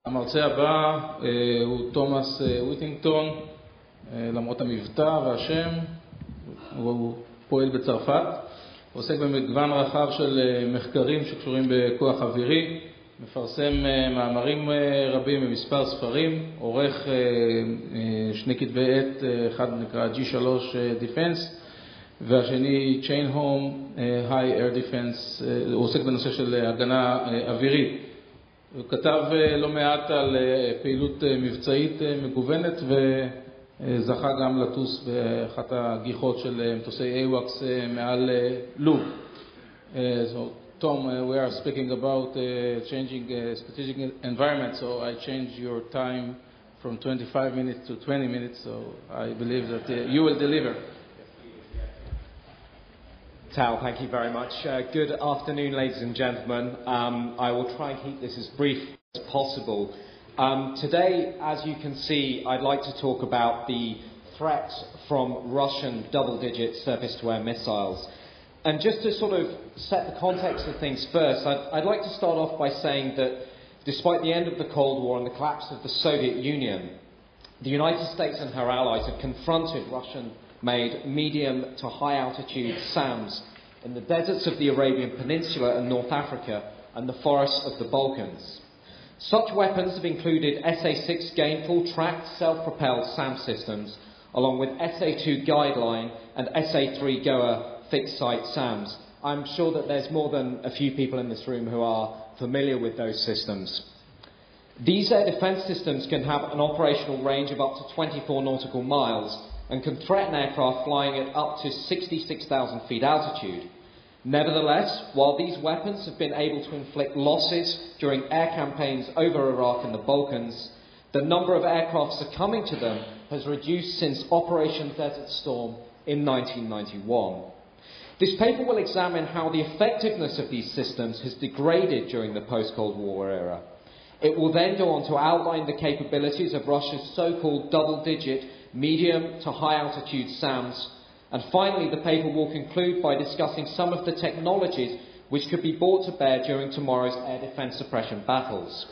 המרצה הבא הוא תומאס וויטינגטון, למרות המבטא והשם, הוא פועל בצרפת, עוסק במגוון רחב של מחקרים שקשורים בכוח אווירי, מפרסם מאמרים רבים במספר ספרים, עורך שני כתבי עת, אחד נקרא G3 Defense והשני Chain Home High Air Defense, הוא עוסק בנושא של הגנה אווירית. הוא כתב לא מעט על פעילות מבצעית מגוונת וזכה גם לטוס באחת הגיחות של מטוסי AWACS מעל לוב. So Tom, we are speaking about changing strategic environment, so I changed your time from 25 minutes to 20 minutes, so I believe that you will deliver. Tal, thank you very much. Good afternoon, ladies and gentlemen. I will try and keep this as brief as possible. Today, as you can see, I'd like to talk about the threat from Russian double-digit surface-to-air missiles. And just to sort of set the context of things first, I'd like to start off by saying that despite the end of the Cold War and the collapse of the Soviet Union, the United States and her allies have confronted Russian-made medium to high-altitude SAMs in the deserts of the Arabian Peninsula and North Africa and the forests of the Balkans. Such weapons have included SA-6 gainful tracked self-propelled SAM systems, along with SA-2 guideline and SA-3 Goa fixed-site SAMs. I'm sure that there's more than a few people in this room who are familiar with those systems. These air defence systems can have an operational range of up to 24 nautical miles and can threaten aircraft flying at up to 66,000 feet altitude. Nevertheless, while these weapons have been able to inflict losses during air campaigns over Iraq and the Balkans, the number of aircraft succumbing to them has reduced since Operation Desert Storm in 1991. This paper will examine how the effectiveness of these systems has degraded during the post-Cold War era. It will then go on to outline the capabilities of Russia's so-called double-digit medium to high-altitude SAMs. And finally, the paper will conclude by discussing some of the technologies which could be brought to bear during tomorrow's air defence suppression battles.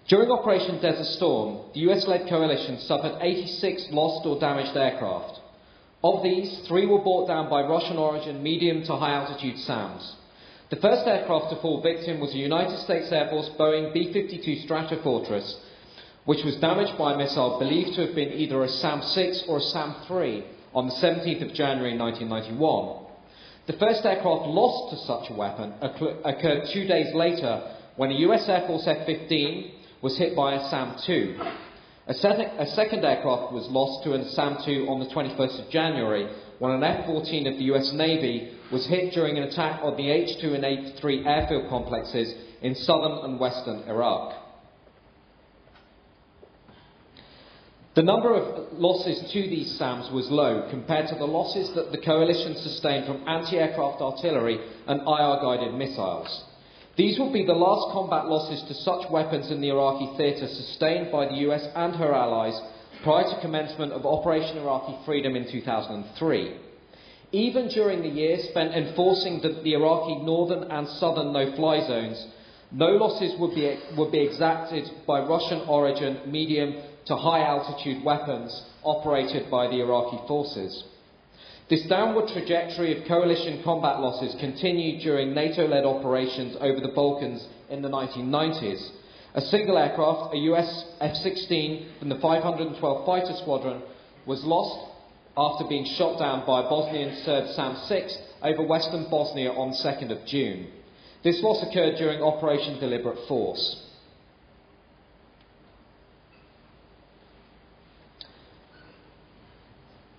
During Operation Desert Storm, the US-led coalition suffered 86 lost or damaged aircraft. Of these, 3 were brought down by Russian-origin medium to high-altitude SAMs. The first aircraft to fall victim was a United States Air Force Boeing B-52 Stratofortress, which was damaged by a missile believed to have been either a SAM-6 or a SAM-3 on the 17th of January 1991. The first aircraft lost to such a weapon occurred 2 days later when a US Air Force F-15 was hit by a SAM-2. A second aircraft was lost to a SAM-2 on the 21st of January when an F-14 of the US Navy was hit during an attack on the H-2 and H-3 airfield complexes in southern and western Iraq. The number of losses to these SAMs was low compared to the losses that the coalition sustained from anti-aircraft artillery and IR-guided missiles. These will be the last combat losses to such weapons in the Iraqi theatre sustained by the US and her allies prior to commencement of Operation Iraqi Freedom in 2003. Even during the year spent enforcing the Iraqi northern and southern no-fly zones, no losses would be exacted by Russian-origin medium to high-altitude weapons operated by the Iraqi forces. This downward trajectory of coalition combat losses continued during NATO-led operations over the Balkans in the 1990s. A single aircraft, a US F-16 from the 512 Fighter Squadron, was lost after being shot down by a Bosnian Serb SAM-6 over western Bosnia on 2nd of June. This loss occurred during Operation Deliberate Force.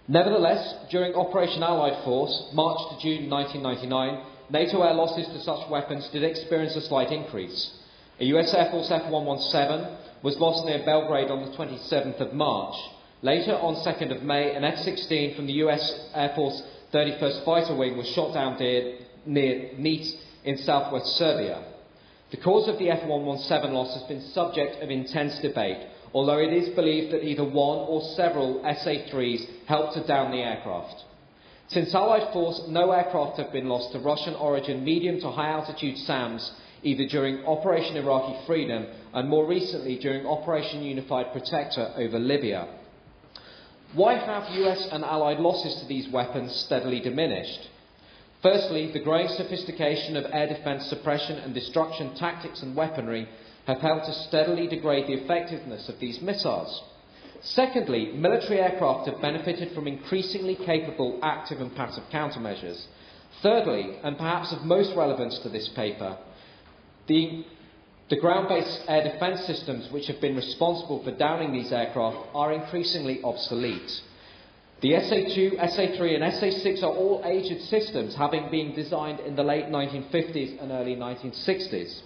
Nevertheless, during Operation Allied Force, March to June 1999, NATO air losses to such weapons did experience a slight increase. A US Air Force F-117 was lost near Belgrade on the 27th of March. Later, on 2nd of May, an F-16 from the US Air Force 31st Fighter Wing was shot down near Nice in southwest Serbia. The cause of the F-117 loss has been subject of intense debate. although it is believed that either one or several SA-3s helped to down the aircraft. Since Allied force, no aircraft have been lost to Russian origin medium to high altitude SAMs, either during Operation Iraqi Freedom and more recently during Operation Unified Protector over Libya. Why have US and Allied losses to these weapons steadily diminished? Firstly, the growing sophistication of air defence suppression and destruction tactics and weaponry have helped to steadily degrade the effectiveness of these missiles. Secondly, military aircraft have benefited from increasingly capable active and passive countermeasures. Thirdly, and perhaps of most relevance to this paper, the ground-based air defence systems which have been responsible for downing these aircraft are increasingly obsolete. The SA-2, SA-3 and SA-6 are all aged systems, having been designed in the late 1950s and early 1960s.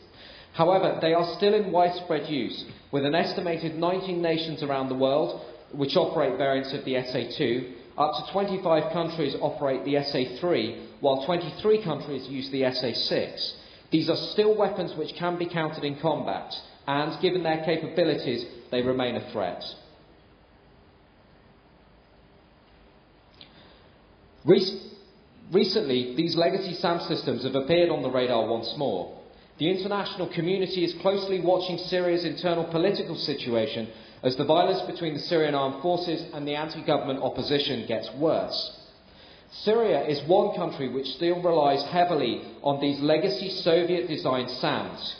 However, they are still in widespread use, with an estimated 19 nations around the world which operate variants of the SA-2. Up to 25 countries operate the SA-3, while 23 countries use the SA-6. These are still weapons which can be counted in combat, and given their capabilities, they remain a threat. Recently, these legacy SAM systems have appeared on the radar once more. The international community is closely watching Syria's internal political situation as the violence between the Syrian armed forces and the anti-government opposition gets worse. Syria is one country which still relies heavily on these legacy Soviet-designed SAMs.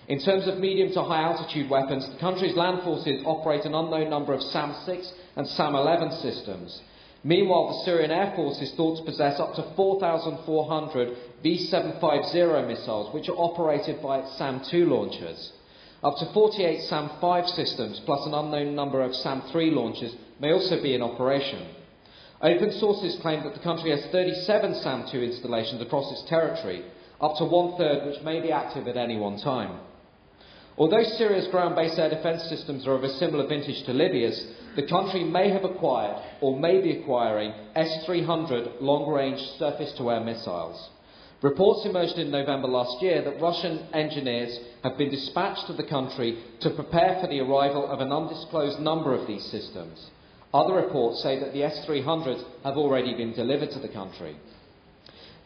In terms of medium to high altitude weapons, the country's land forces operate an unknown number of SAM-6 and SAM-11 systems. Meanwhile, the Syrian Air Force is thought to possess up to 4,400 V-750 missiles, which are operated by its SAM-2 launchers. Up to 48 SAM-5 systems, plus an unknown number of SAM-3 launchers, may also be in operation. Open sources claim that the country has 37 SAM-2 installations across its territory, up to one-third which may be active at any one time. Although Syria's ground-based air defence systems are of a similar vintage to Libya's, the country may have acquired, or may be acquiring, S-300 long-range surface-to-air missiles. Reports emerged in November last year that Russian engineers have been dispatched to the country to prepare for the arrival of an undisclosed number of these systems. Other reports say that the S-300s have already been delivered to the country.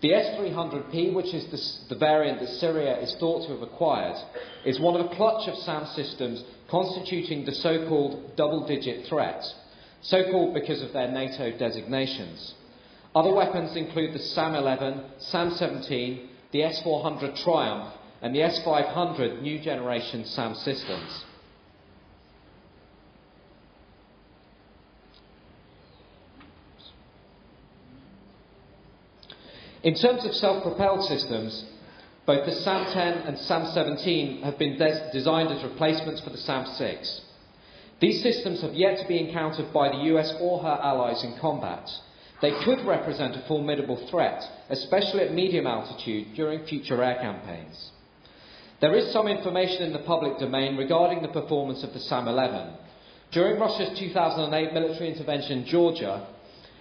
The S-300P, which is the variant that Syria is thought to have acquired, is one of a clutch of SAM systems constituting the so-called double-digit threat, so-called because of their NATO designations. Other weapons include the SAM-11, SAM-17, the S-400 Triumph, and the S-500 new generation SAM systems. In terms of self-propelled systems, both the SAM-10 and SAM-17 have been designed as replacements for the SAM-6. These systems have yet to be encountered by the US or her allies in combat. They could represent a formidable threat, especially at medium altitude during future air campaigns. There is some information in the public domain regarding the performance of the SAM-11. During Russia's 2008 military intervention in Georgia,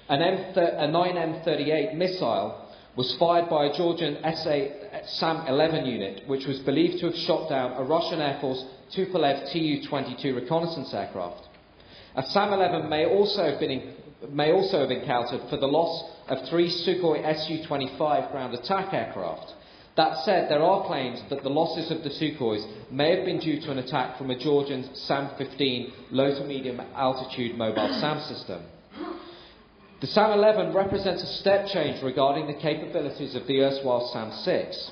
a 9M38 missile was fired by a Georgian SAM-11 unit, which was believed to have shot down a Russian Air Force Tupolev Tu-22 reconnaissance aircraft. A SAM-11 may also have encountered for the loss of 3 Sukhoi Su-25 ground attack aircraft. That said, there are claims that the losses of the Sukhois may have been due to an attack from a Georgian SAM-15 low to medium altitude mobile SAM system. The SAM-11 represents a step change regarding the capabilities of the erstwhile SAM-6.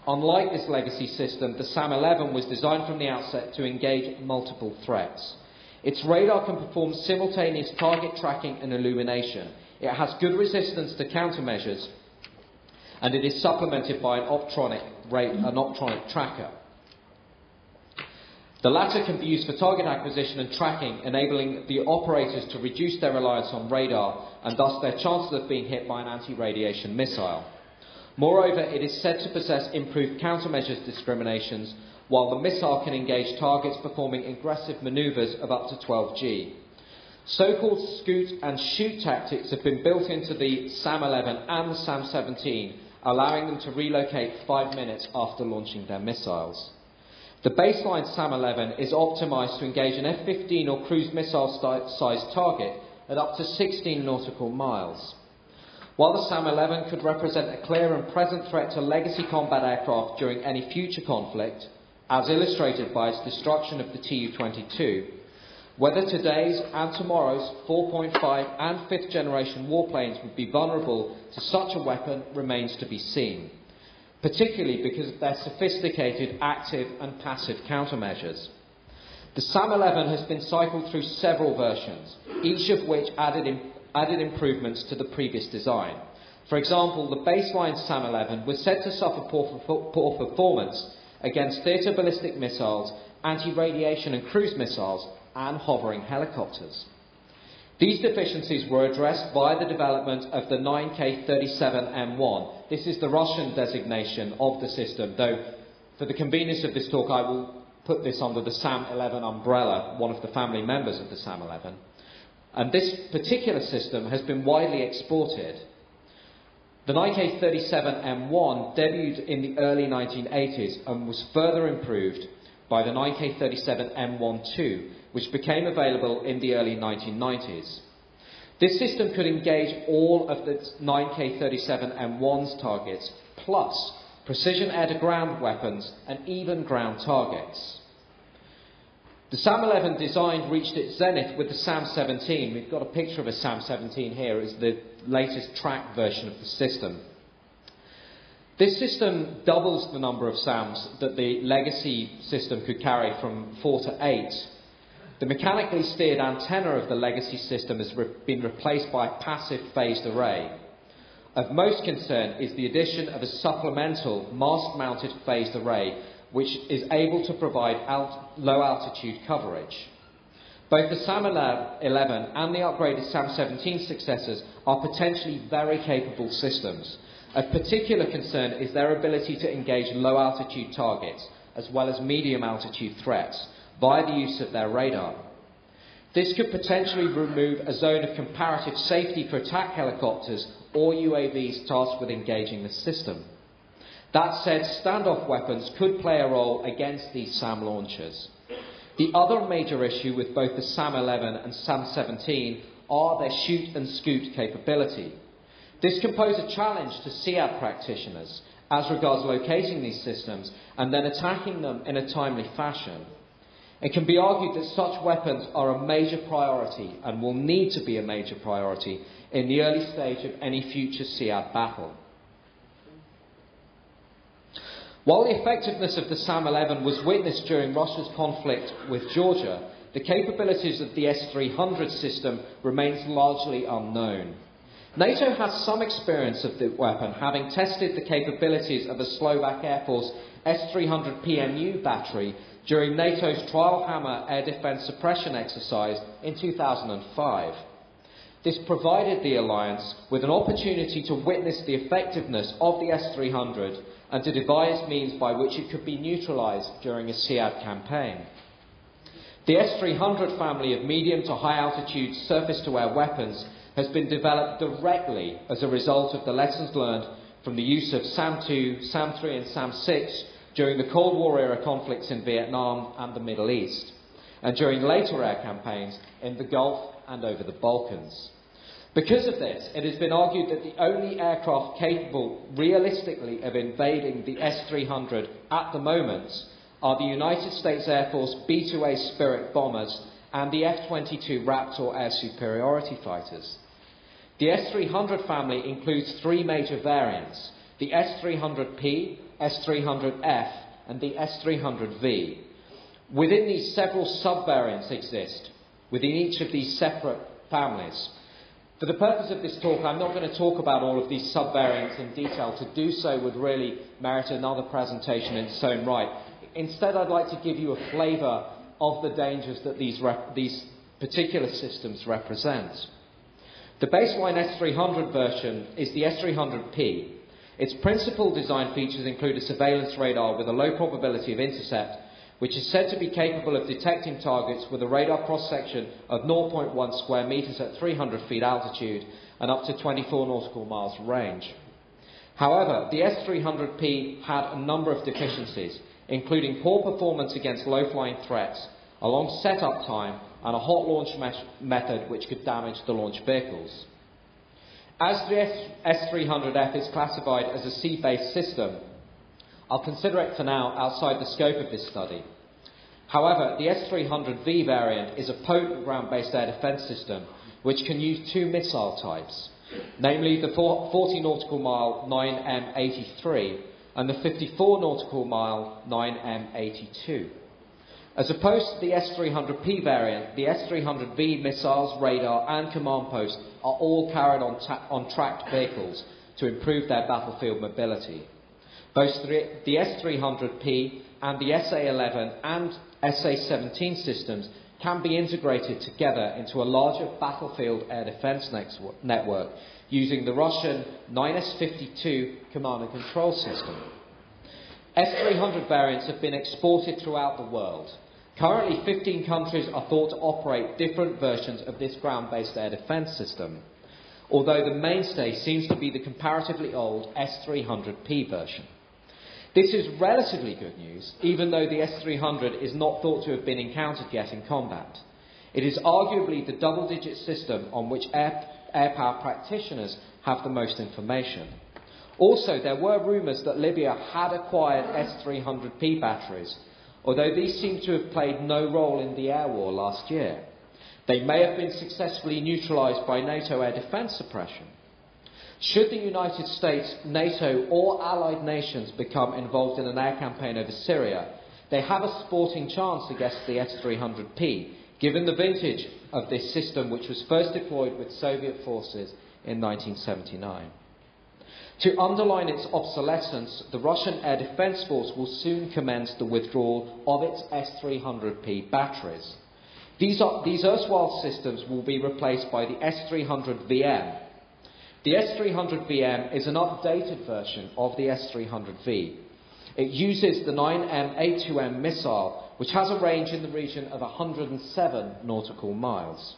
Unlike this legacy system, the SAM-11 was designed from the outset to engage multiple threats. Its radar can perform simultaneous target tracking and illumination. It has good resistance to countermeasures, and it is supplemented by an optronic tracker. The latter can be used for target acquisition and tracking, enabling the operators to reduce their reliance on radar and thus their chances of being hit by an anti-radiation missile. Moreover, it is said to possess improved countermeasures discriminations, while the missile can engage targets performing aggressive manoeuvres of up to 12 G. So-called scoot and shoot tactics have been built into the SAM-11 and the SAM-17, allowing them to relocate 5 minutes after launching their missiles. The baseline SAM-11 is optimised to engage an F-15 or cruise missile-sized target at up to 16 nautical miles. While the SAM-11 could represent a clear and present threat to legacy combat aircraft during any future conflict, as illustrated by its destruction of the Tu-22, whether today's and tomorrow's 4.5 and 5th generation warplanes would be vulnerable to such a weapon remains to be seen, particularly because of their sophisticated active and passive countermeasures. The SAM-11 has been cycled through several versions, each of which added improvements to the previous design. For example, the baseline SAM-11 was said to suffer poor performance against theatre ballistic missiles, anti-radiation and cruise missiles, and hovering helicopters. These deficiencies were addressed by the development of the 9K-37M1. This is the Russian designation of the system, though for the convenience of this talk I will put this under the SAM-11 umbrella, one of the family members of the SAM-11. And this particular system has been widely exported. The 9K-37M1 debuted in the early 1980s and was further improved by the 9K-37M12, which became available in the early 1990s. This system could engage all of the 9K-37M1's targets, plus precision air-to-ground weapons and even ground targets. The SAM-11 design reached its zenith with the SAM-17. We've got a picture of a SAM-17 here. It's the latest track version of the system. This system doubles the number of SAMs that the legacy system could carry from 4 to 8. The mechanically steered antenna of the legacy system has been replaced by a passive phased array. Of most concern is the addition of a supplemental mast-mounted phased array, which is able to provide low-altitude coverage. Both the SAM-11 and the upgraded SAM-17 successors are potentially very capable systems. Of particular concern is their ability to engage low-altitude targets, as well as medium-altitude threats, via the use of their radar. This could potentially remove a zone of comparative safety for attack helicopters or UAVs tasked with engaging the system. That said, standoff weapons could play a role against these SAM launchers. The other major issue with both the SAM-11 and SAM-17 are their shoot and scoot capability. This can pose a challenge to SEAD practitioners as regards locating these systems and then attacking them in a timely fashion. It can be argued that such weapons are a major priority and will need to be a major priority in the early stage of any future SEAD battle. While the effectiveness of the SAM-11 was witnessed during Russia's conflict with Georgia, the capabilities of the S-300 system remains largely unknown. NATO has some experience of the weapon, having tested the capabilities of a Slovak Air Force S-300 PMU battery during NATO's Trial Hammer air defence suppression exercise in 2005. This provided the alliance with an opportunity to witness the effectiveness of the S-300 and to devise means by which it could be neutralised during a SEAD campaign. The S-300 family of medium to high altitude surface-to-air weapons has been developed directly as a result of the lessons learned from the use of SAM-2, SAM-3 and SAM-6 during the Cold War era conflicts in Vietnam and the Middle East, and during later air campaigns in the Gulf and over the Balkans. Because of this, it has been argued that the only aircraft capable realistically of invading the S-300 at the moment are the United States Air Force B-2A Spirit bombers and the F-22 Raptor air superiority fighters. The S-300 family includes three major variants: the S-300P, S-300F and the S-300V. Within these, several sub-variants exist within each of these separate families. For the purpose of this talk, I'm not going to talk about all of these sub-variants in detail. To do so would really merit another presentation in its own right. Instead, I'd like to give you a flavour of the dangers that these particular systems represent. The baseline S-300 version is the S-300P. Its principal design features include a surveillance radar with a low probability of intercept, which is said to be capable of detecting targets with a radar cross-section of 0.1 square metres at 300 feet altitude and up to 24 nautical miles range. However, the S-300P had a number of deficiencies. including poor performance against low-flying threats, a long set-up time, and a hot launch method which could damage the launch vehicles. As the S-300F is classified as a sea-based system, I'll consider it for now outside the scope of this study. However, the S-300V variant is a potent ground-based air defence system which can use two missile types, namely the 40 nautical mile 9M83 and the 54 nautical mile 9M82. As opposed to the S-300P variant, the S-300V missiles, radar and command posts are all carried on tracked vehicles to improve their battlefield mobility. Both the S-300P and the SA-11 and SA-17 systems can be integrated together into a larger battlefield air defence network using the Russian 9S-52 command and control system. S-300 variants have been exported throughout the world. Currently, 15 countries are thought to operate different versions of this ground-based air defence system, although the mainstay seems to be the comparatively old S-300P version. This is relatively good news, even though the S-300 is not thought to have been encountered yet in combat. It is arguably the double-digit system on which air power practitioners have the most information. Also, there were rumours that Libya had acquired S-300P batteries, although these seem to have played no role in the air war last year. They may have been successfully neutralised by NATO air defence suppression. Should the United States, NATO or allied nations become involved in an air campaign over Syria, they have a sporting chance against the S-300P, given the vintage of this system which was first deployed with Soviet forces in 1979. To underline its obsolescence, the Russian Air Defence Force will soon commence the withdrawal of its S-300P batteries. These erstwhile systems will be replaced by the S-300VM. The S-300VM is an updated version of the S-300V. It uses the 9M82M missile, which has a range in the region of 107 nautical miles.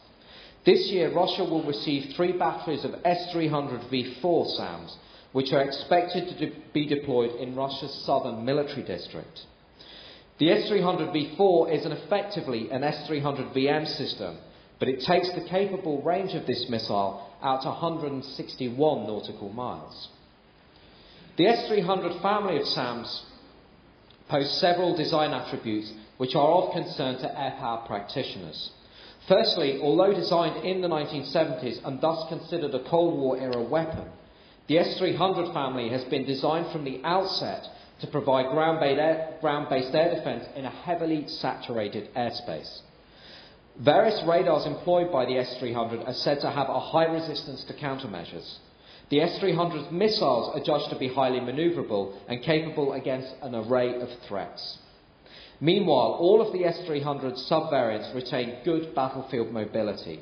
This year, Russia will receive 3 batteries of S-300V4 SAMs, which are expected to be deployed in Russia's southern military district. The S-300V4 is effectively an S-300VM system, but it takes the capable range of this missile out to 161 nautical miles. The S-300 family of SAMs pose several design attributes which are of concern to air power practitioners. Firstly, although designed in the 1970s and thus considered a Cold War era weapon, the S-300 family has been designed from the outset to provide ground-based air defence in a heavily saturated airspace. Various radars employed by the S-300 are said to have a high resistance to countermeasures. The S-300's missiles are judged to be highly manoeuvrable and capable against an array of threats. Meanwhile, all of the S-300 subvariants retain good battlefield mobility.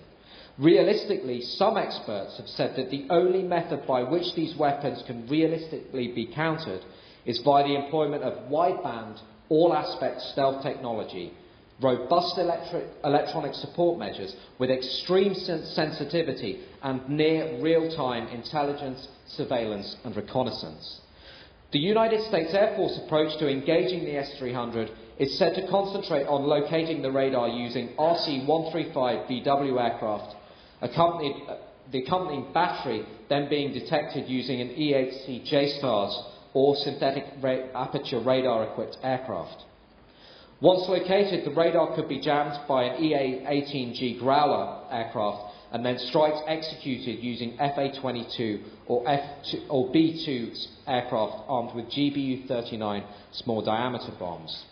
Realistically, some experts have said that the only method by which these weapons can realistically be countered is via the employment of wideband, all-aspect stealth technology, robust electronic support measures with extreme sensitivity and near real-time intelligence, surveillance and reconnaissance. The United States Air Force approach to engaging the S-300 is said to concentrate on locating the radar using RC-135BW aircraft, the accompanying battery then being detected using an E-8C J-STARS or synthetic aperture radar-equipped aircraft. Once located, the radar could be jammed by an EA-18G Growler aircraft and then strikes executed using FA-22 or B-2 aircraft armed with GBU-39 small diameter bombs.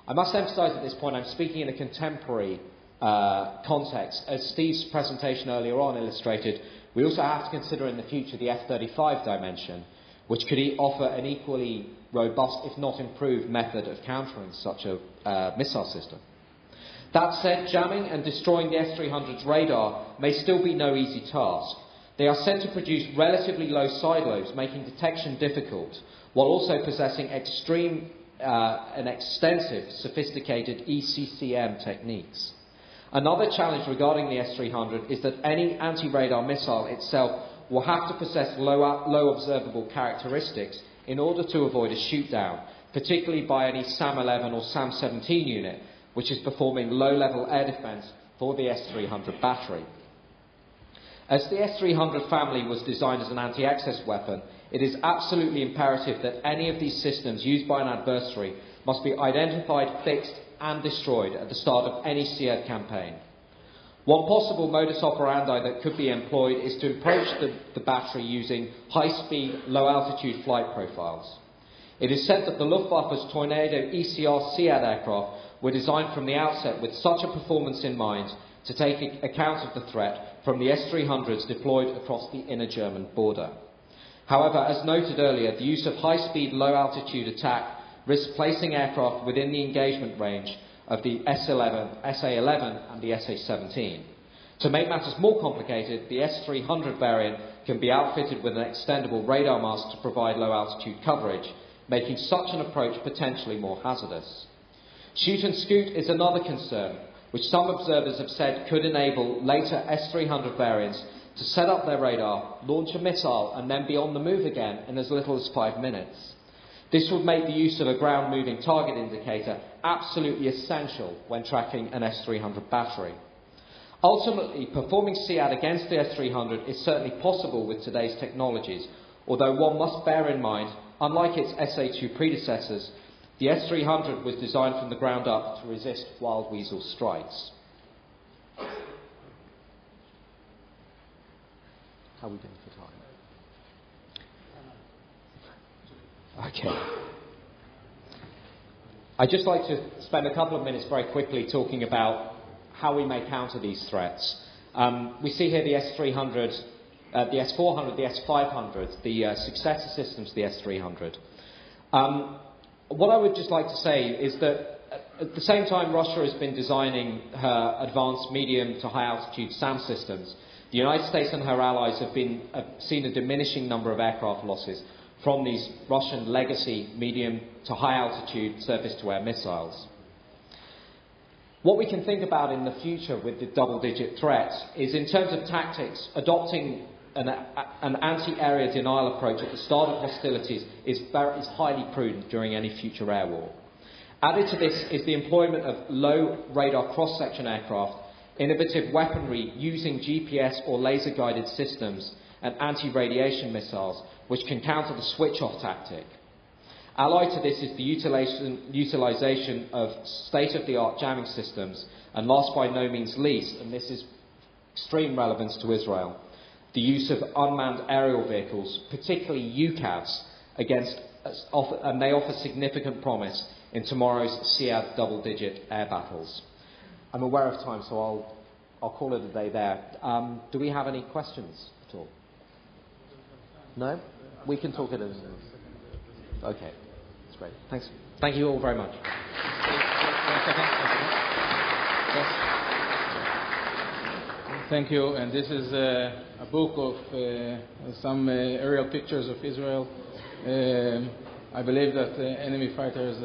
I must emphasise at this point I'm speaking in a contemporary context. As Steve's presentation earlier on illustrated, we also have to consider in the future the F-35 dimension, which could offer an equally robust, if not improved, method of countering such a missile system. That said, jamming and destroying the S-300's radar may still be no easy task. They are said to produce relatively low side lobes, making detection difficult, while also possessing extreme and extensive sophisticated ECCM techniques. Another challenge regarding the S-300 is that any anti-radar missile itself will have to possess low observable characteristics in order to avoid a shoot-down. particularly by any SAM-11 or SAM-17 unit, which is performing low-level air defence for the S-300 battery. As the S-300 family was designed as an anti-access weapon, it is absolutely imperative that any of these systems used by an adversary must be identified, fixed and destroyed at the start of any SEAD campaign. One possible modus operandi that could be employed is to approach the battery using high-speed, low-altitude flight profiles. It is said that the Luftwaffe's Tornado ECR SEAD aircraft were designed from the outset with such a performance in mind to take account of the threat from the S-300s deployed across the inner German border. However, as noted earlier, the use of high-speed, low-altitude attack risks placing aircraft within the engagement range of the SA-11 and the SA-17. To make matters more complicated, the S-300 variant can be outfitted with an extendable radar mask to provide low-altitude coverage, making such an approach potentially more hazardous. Shoot and scoot is another concern, which some observers have said could enable later S-300 variants to set up their radar, launch a missile and then be on the move again in as little as 5 minutes. This would make the use of a ground-moving target indicator absolutely essential when tracking an S-300 battery. Ultimately, performing SEAD against the S-300 is certainly possible with today's technologies, although one must bear in mind, unlike its SA-2 predecessors, the S-300 was designed from the ground up to resist wild weasel strikes. How are we doing for time? Okay. I'd just like to spend a couple of minutes very quickly talking about how we may counter these threats. We see here the S-300, the S-400, the S-500, the successor systems to the S-300. What I would just like to say is that at the same time Russia has been designing her advanced medium to high altitude SAM systems, the United States and her allies have seen a diminishing number of aircraft losses from these Russian legacy medium to high altitude surface to air missiles. What we can think about in the future with the double-digit threat is, in terms of tactics, adopting an anti-area denial approach at the start of hostilities is highly prudent during any future air war. Added to this is the employment of low radar cross-section aircraft, innovative weaponry using GPS or laser-guided systems, and anti-radiation missiles, which can counter the switch-off tactic. Allied to this is the utilisation of state-of-the-art jamming systems, and last by no means least, and this is extreme relevance to Israel, the use of unmanned aerial vehicles, particularly UCAVs, and they offer significant promise in tomorrow's SEAD double-digit air battles. I'm aware of time, so I'll call it a day there. Do we have any questions at all? No? We can talk it as... Okay, that's great. Thanks. Thank you all very much. Thank you. And this is a book of some aerial pictures of Israel. I believe that enemy fighters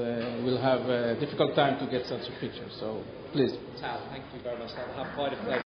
will have a difficult time to get such a picture. So please. Tal, thank you very much. I'll have quite a pleasure.